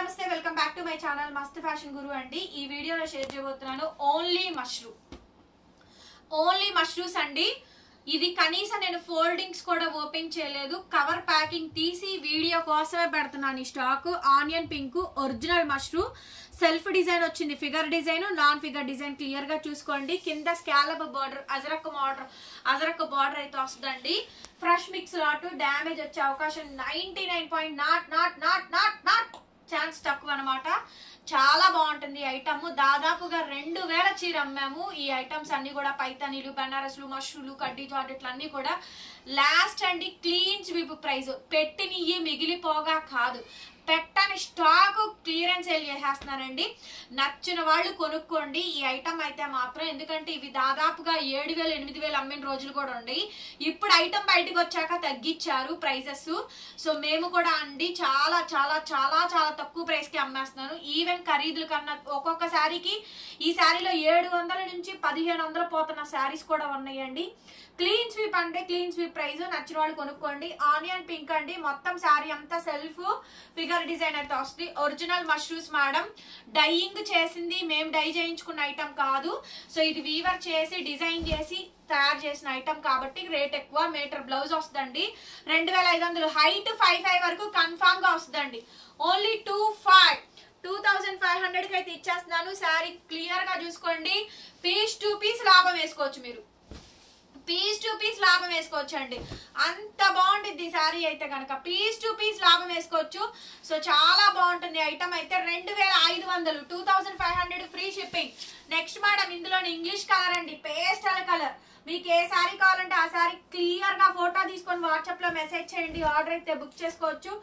నమస్తే welcome back to my channel మస్త్ fashion గురు అండి. ఈ వీడియోలో షేర్ చేయబోతున్నాను ఓన్లీ మష్రూమ్స్ అండి. ఇది కనీసం నేను ఫోల్డింగ్స్ కూడా ఓపెన్ చేయలేదు, కవర్ ప్యాకింగ్ తీసి వీడియో కోసమే పెడుతున్నాను. ఈ stock onion pink original mushroom self design వచ్చింది, figure design non figure design clear గా చూసుకోండి. కింద స్కాలప్ బార్డర్ అజరక్ బార్డర్ అయితే వస్తుందండి. ఫ్రెష్ మిక్స్ లాట్, డ్యామేజ్ వచ్చే అవకాశం 99.not ఛాన్స్ తక్కువ అనమాట. చాలా బాగుంటుంది ఈ ఐటమ్. దాదాపుగా 2000 చీర అమ్మాము. ఈ ఐటమ్స్ అన్ని కూడా పైతానీలు, బనారస్లు, మష్రూలు, కడ్డీ జార్జెట్లు అన్ని కూడా లాస్ట్ అండి. క్లీన్ స్వీప్ ప్రైస్, పెట్టినవి మిగిలిపోగా కాదు, పెట్టని స్టాక్ క్లియరెన్స్ సేల్ చేసేస్తున్నారండి. నచ్చిన వాళ్ళు కొనుక్కోండి ఈ ఐటమ్ అయితే మాత్రం. ఎందుకంటే ఇవి దాదాపుగా 7000 8000 అమ్మిన రోజులు కూడా ఉన్నాయి. ఇప్పుడు ఐటమ్ బయటకు వచ్చాక తగ్గించారు ప్రైజెస్. సో మేము కూడా అండి చాలా చాలా చాలా చాలా తక్కువ ప్రైస్ కి అమ్మేస్తున్నాను. ఈవెన్ ఖరీదుల కన్నా ఒక్కొక్క శారీకి ఈ శారీలో 700 నుంచి 1500 పోతున్న శారీస్ కూడా ఉన్నాయండి. క్లీన్ స్వీప్ అంటే క్లీన్ స్వీప్ ప్రైస్, నచ్చిన వాళ్ళు కొనుక్కోండి. ఆనియన్ పింక్ అండి, మొత్తం శారీ అంతా సెల్ఫ్ ఫిగర్ డిజైన్ అయితే వస్తుంది. ఒరిజినల్ మష్రూమ్స్ మేడం, డైయింగ్ చేసింది, మేము డై చేయించుకున్న ఐటమ్ కాదు. సో ఇది వీవర్ చేసి డిజైన్ చేసి తయారు చేసిన ఐటమ్ కాబట్టి రేట్ ఎక్కువ. మీటర్ బ్లౌజ్ వస్తుందండి 2500, హైట్ 5'5" వరకు కన్ఫామ్ గా వస్తుందండి. ఓన్లీ 2500 కి అయితే ఇచ్చేస్తున్నాను. శారీ క్లియర్ గా చూసుకోండి. పీస్ టు పీస్ లాభం వేసుకోవచ్చు, మీరు పీస్ టు పీస్ లాభం వేసుకోవచ్చు అండి. అంత బాగుంటుంది శారీ అయితే కనుక, పీస్ టు పీస్ లాభం వేసుకోవచ్చు. సో చాలా బాగుంటుంది ఐటమ్ అయితే. 2500, 2500 ఫ్రీ షిప్పింగ్. నెక్స్ట్ మేడం ఇందులోని ఇంగ్లీష్ కలర్ అండి, పేస్టల్ కలర్. మీకు ఏ శారీ కావాలంటే ఆ శారీ క్లియర్ గా ఫోటో తీసుకొని వాట్సాప్ లో మెసేజ్ చేయండి, ఆర్డర్ అయితే బుక్ చేసుకోవచ్చు.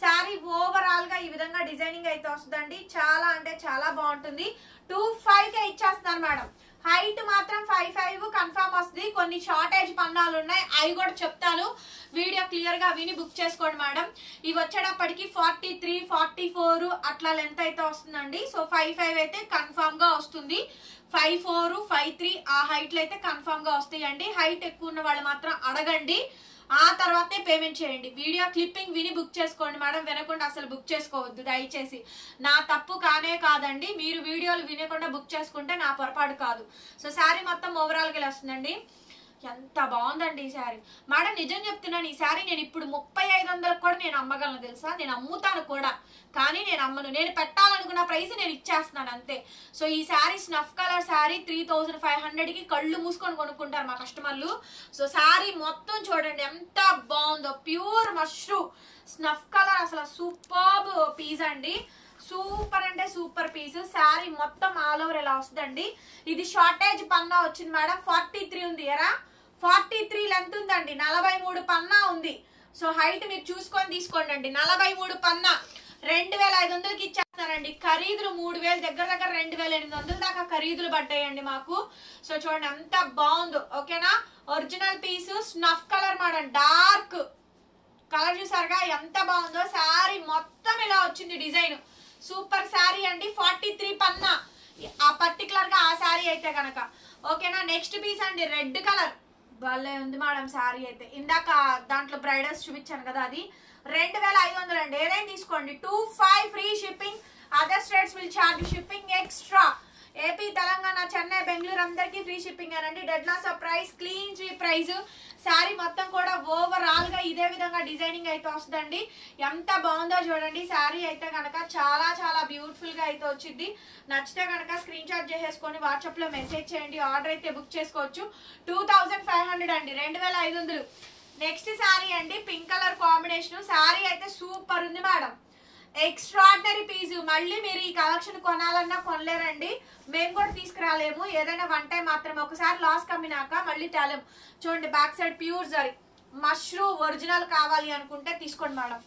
శారీ ఓవరాల్ గా ఈ విధంగా డిజైనింగ్ అయితే వస్తుందండి. చాలా అంటే చాలా బాగుంటుంది. 25 కే ఇచ్చేస్తున్నారు మేడం. హైట్ మాత్రం 5'5" కన్ఫర్మ్ వస్తుంది. కొన్ని షార్టేజ్ పన్నాలు ఉన్నాయి, అవి కూడా చెప్తాను. వీడియో క్లియర్ గా విని బుక్ చేసుకోండి మేడం. ఇవి వచ్చేటప్పటికి 43, 44 అట్లా లెంత్ అయితే వస్తుందండి. సో 5'5" అయితే కన్ఫర్మ్ గా వస్తుంది. 5'4", 5'3" ఆ హైట్లు అయితే కన్ఫర్మ్ గా వస్తాయండి. హైట్ ఎక్కువ ఉన్న వాళ్ళు మాత్రం అడగండి, ఆ తర్వాతే పేమెంట్ చేయండి. వీడియో క్లిప్పింగ్ విని బుక్ చేసుకోండి మేడం, వినకుండా అసలు బుక్ చేసుకోవద్దు దయచేసి. నా తప్పు కానే కాదండి, మీరు వీడియోలు వినకుండా బుక్ చేసుకుంటే నా పొరపాటు కాదు. సో శారీ మొత్తం ఓవరాల్ గా వస్తుందండి. ఎంత బాగుందండి ఈ శారీ మేడం, నిజం చెప్తున్నాను. ఈ శారీ నేను ఇప్పుడు 3500 కూడా నేను అమ్మగలను తెలుసా. నేను అమ్ముతాను కూడా, కానీ నేను అమ్మను. నేను పెట్టాలనుకున్న ప్రైస్ నేను ఇచ్చేస్తున్నాను అంతే. సో ఈ శారీ స్నఫ్ కలర్ శారీ 3500 కి కళ్ళు మూసుకొని కొనుక్కుంటారు మా కస్టమర్లు. సో శారీ మొత్తం చూడండి ఎంత బాగుందో. ప్యూర్ మష్రూమ్ స్నఫ్ కలర్, అసలు సూపర్బ్ పీస్ అండి. సూపర్ అంటే సూపర్ పీస్. శారీ మొత్తం ఆల్ ఓవర్ ఇలా వస్తుందండి. ఇది షార్టేజ్ పన్నా వచ్చింది మేడం. 43 ఉంది ఎరా, 43 లెంత్ ఉందండి. 43 పన్నా ఉంది. సో హైట్ మీరు చూసుకొని తీసుకోండి అండి. 43 పన్నా 2500కి ఇచ్చేస్తానండి. ఖరీదులు 3000 దగ్గర 2800 దాకా ఖరీదులు పడ్డాయండి మాకు. సో చూడండి ఎంత బాగుందో. ఓకేనా, original piece snuff colour madam, dark colour చూసారుగా ఎంత బాగుందో. శారీ మొత్తం ఇలా వచ్చింది డిజైన్. సూపర్ శారీ అండి. 43 పన్నా ఆ పర్టికులర్ గా ఆ శారీ అయితే కనుక. ఓకేనా, నెక్స్ట్ పీస్ అండి రెడ్ కలర్. భలే ఉంది మేడం శారీ అయితే. ఇందాక దాంట్లో బ్రైడల్స్ చూపించాను కదా, అది 2500 అండి. ఏదైనా తీసుకోండి. 25 free shipping. Other states will charge shipping extra. AP, Telangana, Chennai, Bengaluru అందరికీ ఫ్రీ షిప్పింగ్ అనండి. Dead loss of price, clean sweep price. Sari మొత్తం కూడా ఓవరాల్ గా ఇదే విధంగా డిజైనింగ్ అయితే వస్తుందండి. ఎంత బాగుందో చూడండి. శారీ అయితే కనుక చాలా చాలా బ్యూటిఫుల్ గా అయితే వచ్చింది. నచ్చితే కనుక స్క్రీన్ షాట్ చేసేసుకొని వాట్సాప్ లో మెసేజ్ చేయండి, ఆర్డర్ అయితే బుక్ చేసుకోవచ్చు. 2500 అండి, 2500. నెక్స్ట్ శారీ అండి పింక్ కలర్ కాంబినేషన్. శారీ అయితే సూపర్ ఉంది మేడం, ఎక్స్ట్రాడినరీ పీస్. మళ్ళీ మీరు ఈ కలెక్షన్ కొనాలన్నా కొనలేరండి, మేము కూడా తీసుకురాలేము. ఏదైనా వన్ టైం మాత్రమే, ఒకసారి లాస్ కమ్మినాక మళ్ళీ తేలేము. చూడండి back side pure zari mushroom original కావాలి అనుకుంటే తీసుకోండి మేడం.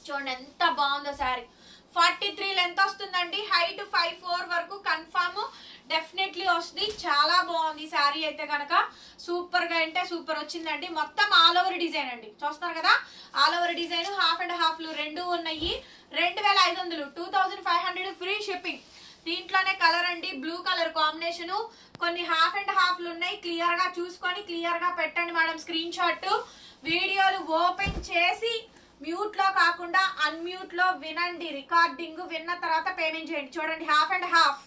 చూడండి ఎంత బాగుందో శారీ. 43 లెంత్ వస్తుందండి. హైట్ 5'4" వరకు కన్ఫామ్ డెఫినెట్లీ వస్తుంది. చాలా బాగుంది శారీ అయితే కనుక. సూపర్ గా అంటే సూపర్ వచ్చిందండి. మొత్తం ఆల్ ఓవర్ డిజైన్ అండి, చూస్తున్నారు కదా. All over design, half and హాఫ్లు రెండు ఉన్నాయి. 2500, 2500 ఫ్రీ షిప్పింగ్. దీంట్లోనే కలర్ అండి బ్లూ కలర్ కాంబినేషన్. కొన్ని హాఫ్ అండ్ హాఫ్లు ఉన్నాయి, క్లియర్ గా చూసుకొని క్లియర్ గా పెట్టండి మేడం స్క్రీన్ షాట్. వీడియోలు ఓపెన్ చేసి మ్యూట్ లో కాకుండా అన్మ్యూట్ లో వినండి, రికార్డింగ్ విన్న తర్వాత పేమెంట్ చేయండి. చూడండి half and half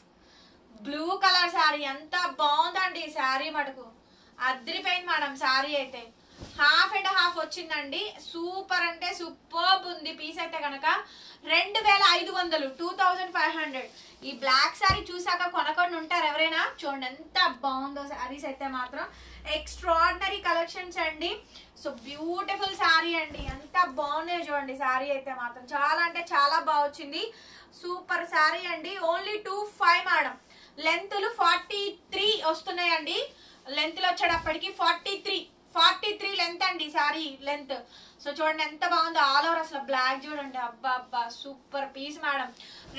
blue colour sari ఎంత బాగుందండి. శారీ మటుకు అద్రిపోయింది మేడం. శారీ అయితే హాఫ్ అండ్ హాఫ్ వచ్చిందండి. సూపర్ అంటే సూపర్ ఉంది. పీస్ అయితే కనుక 2500, 2500. ఈ బ్లాక్ శారీ చూసాక కొనకుండా ఉంటారు ఎవరైనా. చూడండి ఎంత బాగుందో శారీస్ అయితే మాత్రం. ఎక్స్ట్రాడినరీ కలెక్షన్స్ అండి. సో బ్యూటిఫుల్ శారీ అండి. ఎంత బాగున్నాయో చూడండి. శారీ అయితే మాత్రం చాలా అంటే చాలా బాగా వచ్చింది. సూపర్ శారీ అండి. Only 25 madam. లెంత్లు 43 వస్తున్నాయండి. లెంత్లు వచ్చేటప్పటికి 43 లెంత్ అండి శారీ లెంత్. సో చూడండి ఎంత బాగుందో. ఆల్ ఓవర్ అసలు బ్లాక్ చూడండి. అబ్బా అబ్బా super piece madam.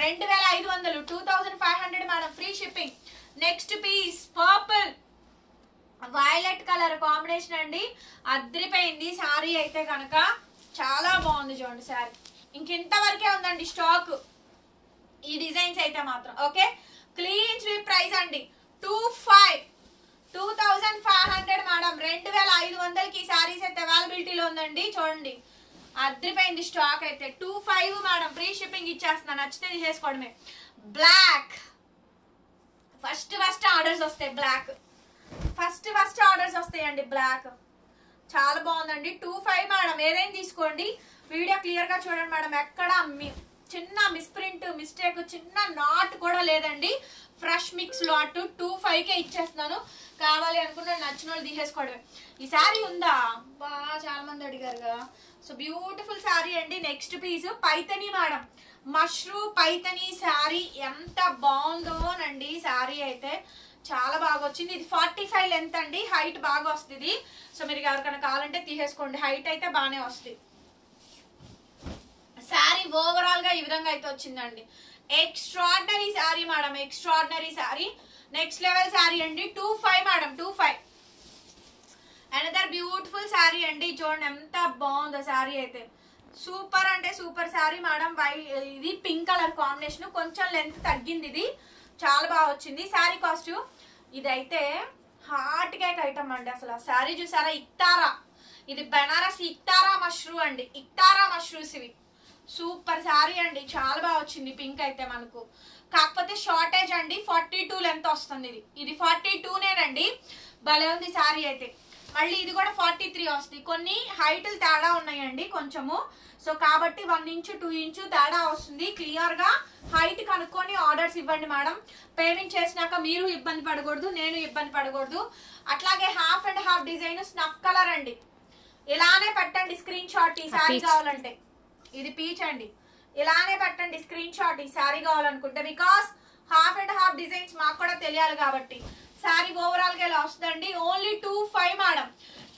2500, 2500 madam. Free shipping. Next piece purple violet colour combination అండి. అద్రిపోయింది శారీ అయితే కనుక. చాలా బాగుంది చూడండి శారీ. ఇంకెంతవరకే ఉందండి స్టాక్ ఈ డిజైన్స్ అయితే మాత్రం. ఓకే క్లీన్ స్వీప్ ప్రైస్ అండి. 2500 మేడం. 2500కి శారీస్ అయితే అవైలబిలిటీలో ఉందండి. చూడండి అద్రిపోయింది స్టాక్ అయితే. 25 మేడం. ఫ్రీ షిప్పింగ్ ఇచ్చేస్తున్నా. నచ్చితే తీసేసుకోవడమే. బ్లాక్ ఫస్ట్ ఆర్డర్స్ వస్తాయి. బ్లాక్ ఫస్ట్ ఆర్డర్స్ వస్తాయండి. బ్లాక్ చాలా బాగుందండి. 25 మేడం. ఏదైనా తీసుకోండి. వీడియో క్లియర్ గా చూడండి మేడం. ఎక్కడ చిన్న మిస్ప్రింట్ మిస్టేక్ చిన్న నాట్ కూడా లేదండి. ఫ్రెష్ మిక్స్ లాట్ 25కే ఇచ్చేస్తున్నాను. కావాలి అనుకుంటే నచ్చిన వాళ్ళు తీసేసుకోవడమే. ఈ శారీ ఉందా బా చాలా మంది అడిగారుగా. సో బ్యూటిఫుల్ శారీ అండి. Next piece Paithani madam. Mashru Paithani sari ఎంత బాగుందోనండి. శారీ అయితే చాలా బాగా వచ్చింది. ఇది 45 లెంత్ అండి. హైట్ బాగా వస్తుంది. సో మీరు ఎవరికైనా కావాలంటే తీసేసుకోండి. హైట్ అయితే బాగానే వస్తుంది. శారీ ఓవరాల్ గా ఈ విధంగా అయితే వచ్చిందండి. Extraordinary sari madam. Extraordinary sari. Next level sari అండి. 25 మేడం. 25 అనదర్ బ్యూటిఫుల్ శారీ అండి. చూడండి ఎంత బాగుందో శారీ అయితే. సూపర్ అంటే సూపర్ శారీ మేడం. ఇది పింక్ కలర్ కాంబినేషన్. కొంచెం లెంత్ తగ్గింది. ఇది చాలా బాగా వచ్చింది. శారీ కాస్ట్ ఇదైతే హార్ట్ కేక్ ఐటమ్ అండి. అసలు శారీ చూసారా. ఇక్తారా. ఇది బనారస్ ఇక్తారా మష్రూ అండి. ఇక్తారా మష్రూస్ ఇవి. సూపర్ శారీ అండి. చాలా బాగా వచ్చింది. పింక్ అయితే మనకు కాకపోతే షార్టేజ్ అండి. 42 లెంత్ వస్తుంది. ఇది 42నేనండి. భలే ఉంది శారీ అయితే. మళ్ళీ ఇది కూడా 43 వస్తుంది. కొన్ని హైట్లు తేడా ఉన్నాయండి కొంచెము. సో కాబట్టి 1 ఇంచు 2 ఇంచు తేడా వస్తుంది. క్లియర్ గా హైట్ కనుక్కొని ఆర్డర్స్ ఇవ్వండి మేడం. పేమెంట్ చేసినాక మీరు ఇబ్బంది పడకూడదు, నేను ఇబ్బంది పడకూడదు. అట్లాగే half and half design snuff colour అండి. ఇలానే పెట్టండి స్క్రీన్ షాట్ ఈ శారీ కావాలంటే. ఇది పీచ్ అండి. ఇలానే పెట్టండి స్క్రీన్ షాట్ ఈ శారీ కావాలనుకుంటే. Because half and half designs మాకు కూడా తెలియాలి కాబట్టి. శారీ ఓవరాల్ గా ఇలా వస్తుందండి. Only 25 madam.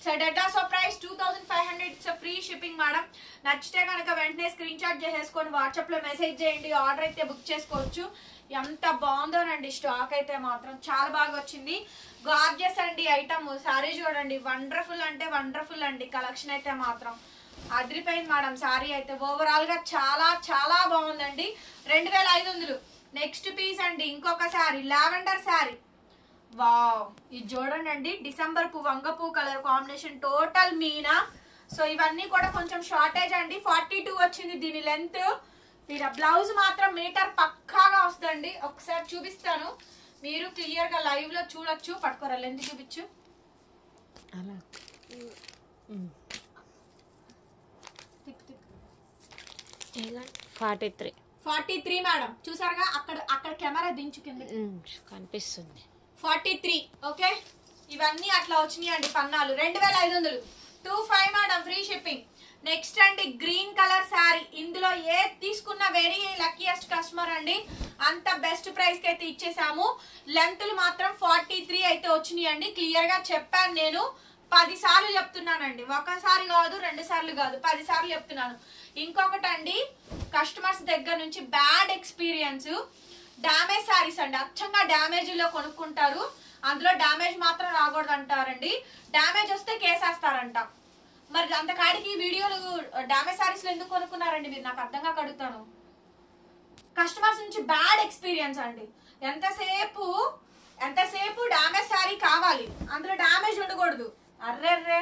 So data so price 2500. Free shipping madam. నచ్చితే కనుక వెంటనే స్క్రీన్ షాట్ చేసేసుకొని వాట్సాప్ లో మెసేజ్ చేయండి. ఆర్డర్ అయితే బుక్ చేసుకోవచ్చు. ఎంత బాగుందోనండి. స్టాక్ అయితే మాత్రం చాలా బాగా వచ్చింది. గార్జియస్ అండి ఐటమ్. శారీ చూడండి. వండర్ఫుల్ అంటే వండర్ఫుల్ అండి. కలెక్షన్ అయితే మాత్రం అదిరిపోయింది మేడం. శారీ అయితే ఓవరాల్ గా చాలా చాలా బాగుందండి. 2500. నెక్స్ట్ పీస్ అండి. ఇంకొక శారీ లావెండర్ శారీ. వావ్ ఇది చూడండి అండి. డిసెంబర్ పువ్వు వంగ పువ్వు colour combination. Total Meena. So ఇవన్నీ కూడా కొంచెం షార్టేజ్ అండి. 42 వచ్చింది దీని లెంత్. దీని బ్లౌజ్ మాత్రం మీటర్ పక్కాగా వస్తుందండి. ఒకసారి చూపిస్తాను. మీరు క్లియర్ గా లైవ్ లో చూడొచ్చు. పట్టుకోరా లెంత్ చూపించు. 43 మేడం. చూసారుగా అక్కడ కెమెరా దించు కింద కనిపిస్తుంది. 43. ఓకే ఇవన్నీ అట్లా వచ్చినాయి అండి పన్నాలు. 2500. 25 మేడం. Free shipping. నెక్స్ట్ అండి గ్రీన్ కలర్ శారీ. ఇందులో ఏ తీసుకున్న వెరీ లక్కీయెస్ట్ కస్టమర్ అండి. అంత బెస్ట్ ప్రైస్ కి అయితే ఇచ్చేసాము. లెంత్లు మాత్రం 43 అయితే వచ్చినాయి అండి. క్లియర్ గా చెప్పాను నేను. 10 సార్లు చెప్తున్నానండి. ఒకసారి కాదు 2 సార్లు కాదు 10 సార్లు చెప్తున్నాను. ఇంకొకటి అండి కస్టమర్స్ దగ్గర నుంచి బ్యాడ్ ఎక్స్పీరియన్స్. డామేజ్ శారీస్ అండి. అచ్చంగా డ్యామేజ్ లో కొనుక్కుంటారు. అందులో డ్యామేజ్ మాత్రం రాకూడదు అంటారండి. డ్యామేజ్ వస్తే కేసేస్తారంట. మరి అంతకాడికి వీడియోలు డామేజ్ శారీస్ లో ఎందుకు కొనుక్కున్నారండి మీరు? నాకు అర్థంగా కడుగుతాను. కస్టమర్స్ నుంచి బ్యాడ్ ఎక్స్పీరియన్స్ అండి. ఎంతసేపు డామేజ్ శారీ కావాలి. అందులో డామేజ్ ఉండకూడదు. అర్రెర్రే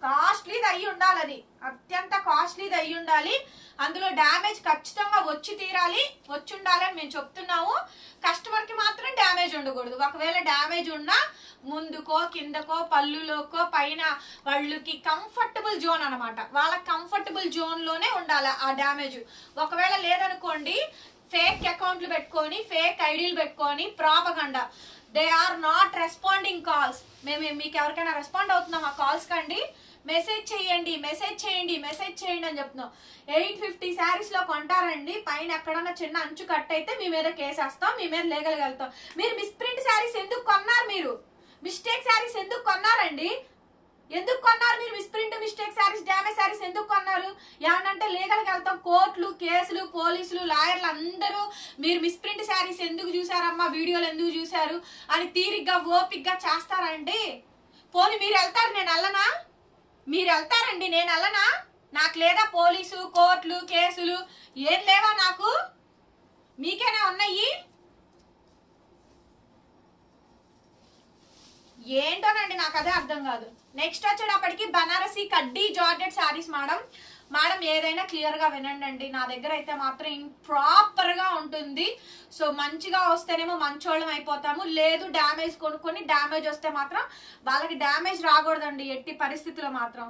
కాస్ట్లీది అయ్యి ఉండాలి, అది అత్యంత కాస్ట్లీది అయ్యి ఉండాలి. అందులో డ్యామేజ్ ఖచ్చితంగా వచ్చి తీరాలి, వచ్చి ఉండాలి అని మేము చెప్తున్నాము. కస్టమర్ కి మాత్రం డ్యామేజ్ ఉండకూడదు. ఒకవేళ డ్యామేజ్ ఉన్నా ముందుకో కిందకో పళ్ళులోకో పైన వాళ్ళకి కంఫర్టబుల్ జోన్ అనమాట, వాళ్ళ కంఫర్టబుల్ జోన్ లోనే ఉండాలి ఆ డ్యామేజ్. ఒకవేళ లేదనుకోండి ఫేక్ అకౌంట్లు పెట్టుకొని ఫేక్ ఐడీలు పెట్టుకొని propaganda they are not responding calls. మేము మీకు ఎవరికైనా రెస్పాండ్ అవుతున్నాం ఆ కాల్స్ కండి, మెసేజ్ చేయండి మెసేజ్ చేయండి మెసేజ్ చేయండి అని చెప్తున్నాం. 850 శారీస్ లో కొంటారండి, పైన ఎక్కడన్నా చిన్న అంచు కట్ అయితే మీ మీద కేసేస్తాం, మీ మీద లీగల్గా వెళ్తాం. మీరు మిస్ప్రింట్ శారీస్ ఎందుకు కొన్నారు? మీరు మిస్టేక్ శారీస్ ఎందుకు కొన్నారండి? ఎందుకు కొన్నారు మీరు? Misprint mistake saris damage saris ఎందుకు కొన్నారు? ఏమనంటే లీగల్గా వెళ్తాం, కోర్టులు కేసులు పోలీసులు లాయర్లు అందరూ మీరు మిస్ప్రింట్ శారీస్ ఎందుకు చూసారమ్మా, వీడియోలు ఎందుకు చూసారు అని తీరిగ్గా ఓపిగ్గా చేస్తారండి. పోనీ మీరు వెళ్తారు, నేను వెళ్ళనా? మీరు వెళ్తారండి, నేను వెళ్ళనా? నాకు లేదా పోలీసు కోర్టులు కేసులు ఏం లేవా? నాకు మీకేనా ఉన్నాయి? ఏంటోనండి నాకు అదే అర్థం కాదు. నెక్స్ట్ వచ్చేటప్పటికి బనారసి కడ్డీ జార్జెట్ శారీస్ మేడం. మేడం ఏదైనా క్లియర్ గా వినండి, నా దగ్గర అయితే మాత్రం ప్రాపర్ గా ఉంటుంది. సో మంచిగా వస్తేనేమో మంచోళ్ళం అయిపోతాము, లేదు డ్యామేజ్ కొనుక్కొని డ్యామేజ్ వస్తే మాత్రం వాళ్ళకి డ్యామేజ్ రాకూడదండి ఎట్టి పరిస్థితుల్లో. మాత్రం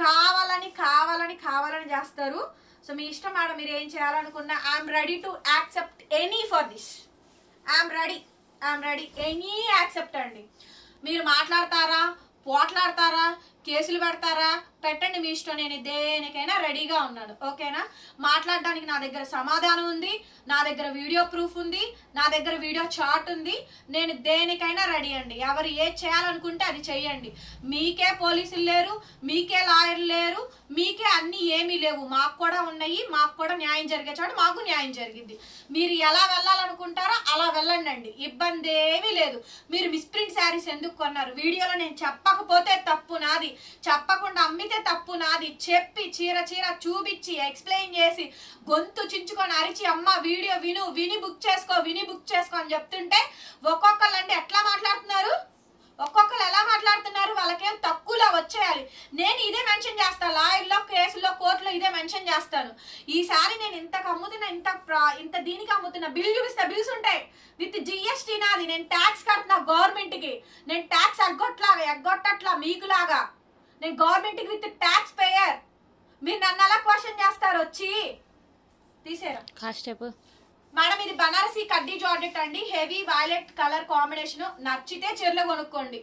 కావాలని కావాలని కావాలని చేస్తారు. సో మీ ఇష్టం మేడం, మీరు ఏం చేయాలనుకున్నా. I'm ready to accept any for this. I'm ready any accept అండి. మీరు మాట్లాడతారా, పోట్లాడతారా, కేసులు పెడతారా, పెట్టండి మీ ఇష్టం. నేను దేనికైనా రెడీగా ఉన్నాను, ఓకేనా? మాట్లాడడానికి నా దగ్గర సమాధానం ఉంది, నా దగ్గర వీడియో ప్రూఫ్ ఉంది, నా దగ్గర వీడియో చార్ట్ ఉంది. నేను దేనికైనా రెడీ అండి. ఎవరు ఏది చేయాలనుకుంటే అది చెయ్యండి. మీకే పోలీసులు లేరు, మీకే లాయర్లు లేరు, మీకే అన్ని ఏమీ లేవు, మాకు కూడా ఉన్నాయి. మాకు కూడా న్యాయం జరిగే చోట మాకు న్యాయం జరిగింది. మీరు ఎలా వెళ్ళాలనుకుంటారో అలా వెళ్ళండి అండి, ఇబ్బంది ఏమీ లేదు. మీరు మిస్ప్రింట్ శారీస్ ఎందుకు కొన్నారు? వీడియోలో నేను చెప్పకపోతే తప్పు నాది, చెప్పకుండా అమ్మితే తప్పు నాది. చెప్పి చీర చీర చూపించి ఎక్స్ప్లెయిన్ చేసి గొంతు చించుకొని అరిచి అమ్మ వీడియో విని బుక్ చేసుకో అని చెప్తుంటే ఒక్కొక్కళ్ళండి ఎట్లా మాట్లాడుతున్నారు, ఒక్కొక్కరు ఎలా మాట్లాడుతున్నారు. వాళ్ళకేం తక్కువలో వచ్చేయాలి. నేను ఇదే మెన్షన్ చేస్తాను, లాయర్లో కేసుల్లో కోర్టులో ఇదే మెన్షన్ చేస్తాను. ఈసారి నేను ఇంతకు అమ్ముతున్నా, ఇంత దీనికి అమ్ముతున్నా, బిల్ చూపిస్తా, బిల్స్ ఉంటాయి విత్ జిఎస్టీ నాది. నేను ట్యాక్స్ కడుతున్నా గవర్నమెంట్ కి, నేను ట్యాక్స్ ఎగ్గొట్టట్లా మీకులాగా. నేను గవర్నమెంట్ కి విత్ ట్యాక్స్ పేయర్. మీరు నన్ను అలా క్వశ్చన్ చేస్తారు వచ్చి. తీసేరా కాస్టేపు మేడం. ఇది బనారసి కడ్డీ జార్జెట్ అండి, హెవీ వైలెట్ కలర్ కాంబినేషన్. నచ్చితే చీరలు కొనుక్కోండి,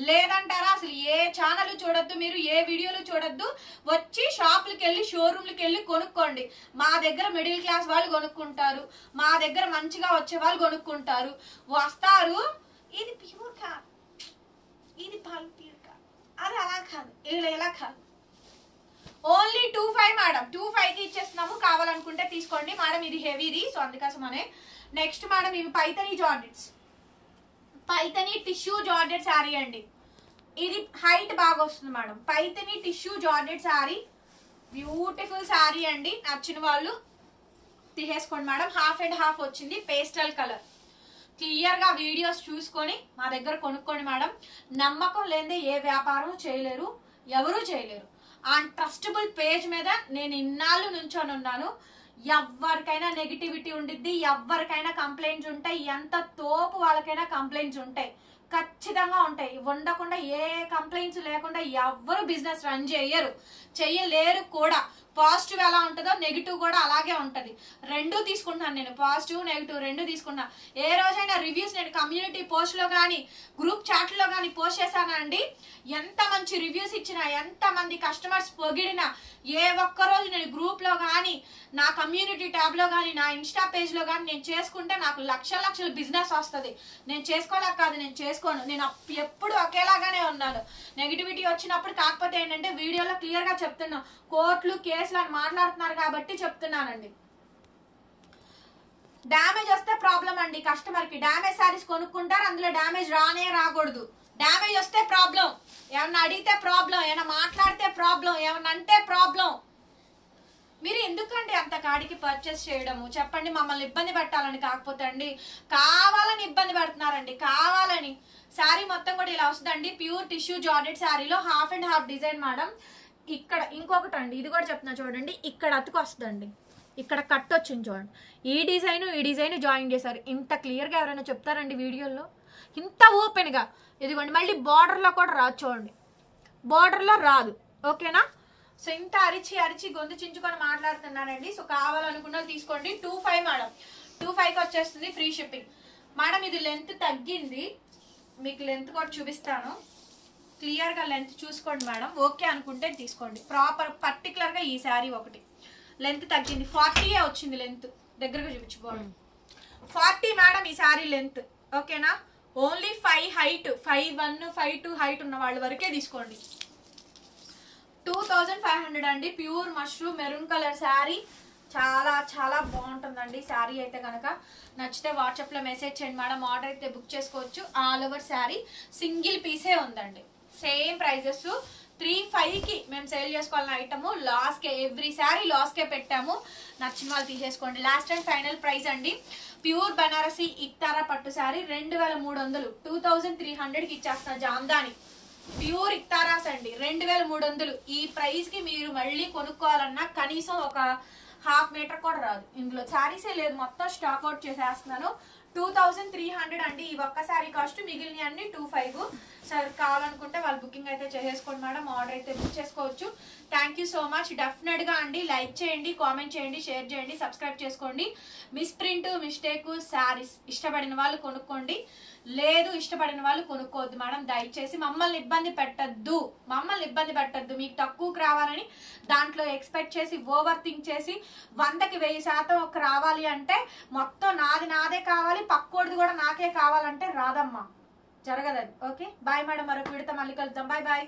లేదంటారా అసలు ఏ ఛానల్ చూడొద్దు, మీరు ఏ వీడియోలు చూడొద్దు. వచ్చి షాపులకి వెళ్ళి షోరూమ్లకి వెళ్ళి కొనుక్కోండి. మా దగ్గర మిడిల్ క్లాస్ వాళ్ళు కొనుక్కుంటారు, మా దగ్గర మంచిగా వచ్చే వాళ్ళు కొనుక్కుంటారు, వస్తారు. ఇది ప్యూర్ కాదు, ఇది ప్యూర్ కాదు, అది అలా కాదు, ఇలా కాదు. ఓన్లీ 25 మేడం, 25కి ఇచ్చేస్తున్నాము. కావాలనుకుంటే తీసుకోండి మేడం. ఇది హెవీది, సో అందుకోసమనే. నెక్స్ట్ మేడం ఇవి Paithani georgettes, Paithani tissue georgette sari అండి. ఇది హైట్ బాగా వస్తుంది madam. Paithani tissue georgette sari, beautiful sari అండి. నచ్చిన వాళ్ళు తీసేసుకోండి మేడం. హాఫ్ అండ్ హాఫ్ వచ్చింది, పేస్టల్ కలర్. క్లియర్ గా వీడియోస్ చూసుకొని మా దగ్గర కొనుక్కోండి మేడం. నమ్మకం లేదే ఏ వ్యాపారం చేయలేరు, ఎవరూ చేయలేరు. ఆ ట్రస్టబుల్ పేజ్ మీద నేను ఇన్నాళ్ళు నుంచొని ఉన్నాను. ఎవరికైనా నెగిటివిటీ ఉండిద్ది, ఎవరికైనా కంప్లైంట్స్ ఉంటాయి, ఎంత తోపు వాళ్ళకైనా కంప్లైంట్స్ ఉంటాయి, ఖచ్చితంగా ఉంటాయి. ఉండకుండా ఏ కంప్లైంట్స్ లేకుండా ఎవ్వరు బిజినెస్ రన్ చెయ్యలేరు కూడా. పాజిటివ్ ఎలా ఉంటుందో నెగిటివ్ కూడా అలాగే ఉంటుంది. రెండూ తీసుకుంటున్నాను నేను, పాజిటివ్ నెగిటివ్ రెండూ తీసుకుంటున్నాను. ఏ రోజైనా రివ్యూస్ నేను కమ్యూనిటీ పోస్ట్లో కానీ గ్రూప్ చాట్లో కానీ పోస్ట్ చేశానా అండి? ఎంత మంచి రివ్యూస్ ఇచ్చినా, ఎంతమంది కస్టమర్స్ పొగిడినా, ఏ ఒక్కరోజు నేను గ్రూప్లో కానీ నా కమ్యూనిటీ ట్యాబ్లో కానీ నా ఇన్స్టా పేజ్లో కానీ నేను చేసుకుంటే నాకు లక్షల బిజినెస్ వస్తుంది. నేను చేసుకోలేక కాదు, నేను చేసుకోను. నేను ఎప్పుడు ఒకేలాగానే ఉన్నాను. నెగిటివిటీ వచ్చినప్పుడు కాకపోతే ఏంటంటే వీడియోలో క్లియర్గా చెప్తున్నాను, కోర్టులు కేసులు అని మాట్లాడుతున్నారు కాబట్టి చెప్తున్నానండి. డ్యామేజ్ వస్తే ప్రాబ్లం అండి కస్టమర్ కి. డ్యామేజ్ శారీస్ కొనుక్కుంటారు, అందులో డ్యామేజ్ రాకూడదు. డ్యామేజ్ వస్తే ప్రాబ్లం, ఏమన్నా అడిగితే ప్రాబ్లం, ఏమన్నా మాట్లాడితే ప్రాబ్లం, ఏమన్నా అంటే ప్రాబ్లం. మీరు ఎందుకండి అంత కాడికి పర్చేస్ చేయడము? చెప్పండి, మమ్మల్ని ఇబ్బంది పెట్టాలని కాకపోతే అండి, కావాలని ఇబ్బంది పెడుతున్నారండి, కావాలని. శారీ మొత్తం కూడా ఇలా వస్తుందండి, ప్యూర్ టిష్యూ జార్జెట్ శారీలో half and half design madam. ఇక్కడ ఇంకొకటి అండి, ఇది కూడా చెప్తున్నా చూడండి, ఇక్కడ అతుకు వస్తుందండి, ఇక్కడ కట్ వచ్చింది చూడండి. ఈ డిజైన్ జాయిన్ చేశారు. ఇంత క్లియర్గా ఎవరైనా చెప్తారండి వీడియోలో? ఇంత ఓపెన్గా. ఇదిగోండి, మళ్ళీ బార్డర్లో కూడా రాదు చూడండి, బార్డర్లో రాదు. ఓకేనా? సో ఇంత అరిచి గొంతు చించుకొని మాట్లాడుతున్నానండి. సో కావాలనుకున్న తీసుకోండి. 25 మేడం, 25కి వచ్చేస్తుంది, ఫ్రీ షిప్పింగ్. మేడం ఇది లెంత్ తగ్గింది, మీకు లెంత్ కూడా చూపిస్తాను. క్లియర్గా లెంత్ చూసుకోండి మేడం. ఓకే అనుకుంటే తీసుకోండి. ప్రాపర్ పర్టికులర్గా ఈ శారీ ఒకటి లెంత్ తగ్గింది, 40 వచ్చింది లెంత్. దగ్గరగా చూపించుకోండి, 40 మేడం ఈ శారీ లెంత్. ఓకేనా? ఓన్లీ 5 హైట్, 5'1", 5'2" హైట్ ఉన్న వాళ్ళ వరకే తీసుకోండి. 2500 అండి. Pure mushroom maroon colour sari, చాలా చాలా బాగుంటుందండి శారీ అయితే కనుక. నచ్చితే వాట్సాప్లో మెసేజ్ చేయండి మేడం, ఆర్డర్ అయితే బుక్ చేసుకోవచ్చు. ఆల్ ఓవర్ శారీ సింగిల్ పీసే ఉందండి. సేమ్ ప్రైజెస్ 3,500కి మేము సేల్ చేసుకోవాలన్న ఐటము లాస్కే, ఎవ్రీ శారీ లాస్కే పెట్టాము. నచ్చిన వాళ్ళు తీసేసుకోండి. లాస్ట్ అండ్ ఫైనల్ ప్రైస్ అండి. ప్యూర్ బనారసి ఇక్తారా పట్టు శారీ 2300, 2300కి ఇచ్చేస్తున్నా. జామ్దాని ప్యూర్ ఇక్తారాస్ అండి, 2300. ఈ ప్రైస్ కి మీరు మళ్ళీ కొనుక్కోవాలన్నా కనీసం ఒక హాఫ్ మీటర్ కూడా రాదు. ఇందులో శారీసే లేదు, మొత్తం స్టాక్ అవుట్ చేసేస్తున్నాను. 2300 అండి ఈ ఒక్క శారీ కాస్ట్. మిగిలిన అన్ని 25. సార్ కావాలనుకుంటే వాళ్ళు బుకింగ్ అయితే చేసేసుకోండి మేడం, ఆర్డర్ అయితే బుక్ చేసుకోవచ్చు. Thank you so much. డెఫినెట్గా అండి లైక్ చేయండి, కామెంట్ చేయండి, షేర్ చేయండి, సబ్స్క్రైబ్ చేసుకోండి. మిస్ప్రింట్ మిస్టేక్ శారీస్ ఇష్టపడిన వాళ్ళు కొనుక్కోండి, లేదు ఇష్టపడిన వాళ్ళు కొనుక్కోవద్దు మేడం. దయచేసి మమ్మల్ని ఇబ్బంది పెట్టద్దు, మీకు తక్కువకు రావాలని దాంట్లో ఎక్స్పెక్ట్ చేసి ఓవర్ థింక్ చేసి 100కి 1000% రావాలి అంటే మొత్తం నాదే కావాలి, పక్కోడిది కూడా నాకే కావాలంటే రాదమ్మా, జరగదది. ఓకే బాయ్ మేడం, మరొక వీడితో మళ్ళీ కలుద్దాం. Bye bye.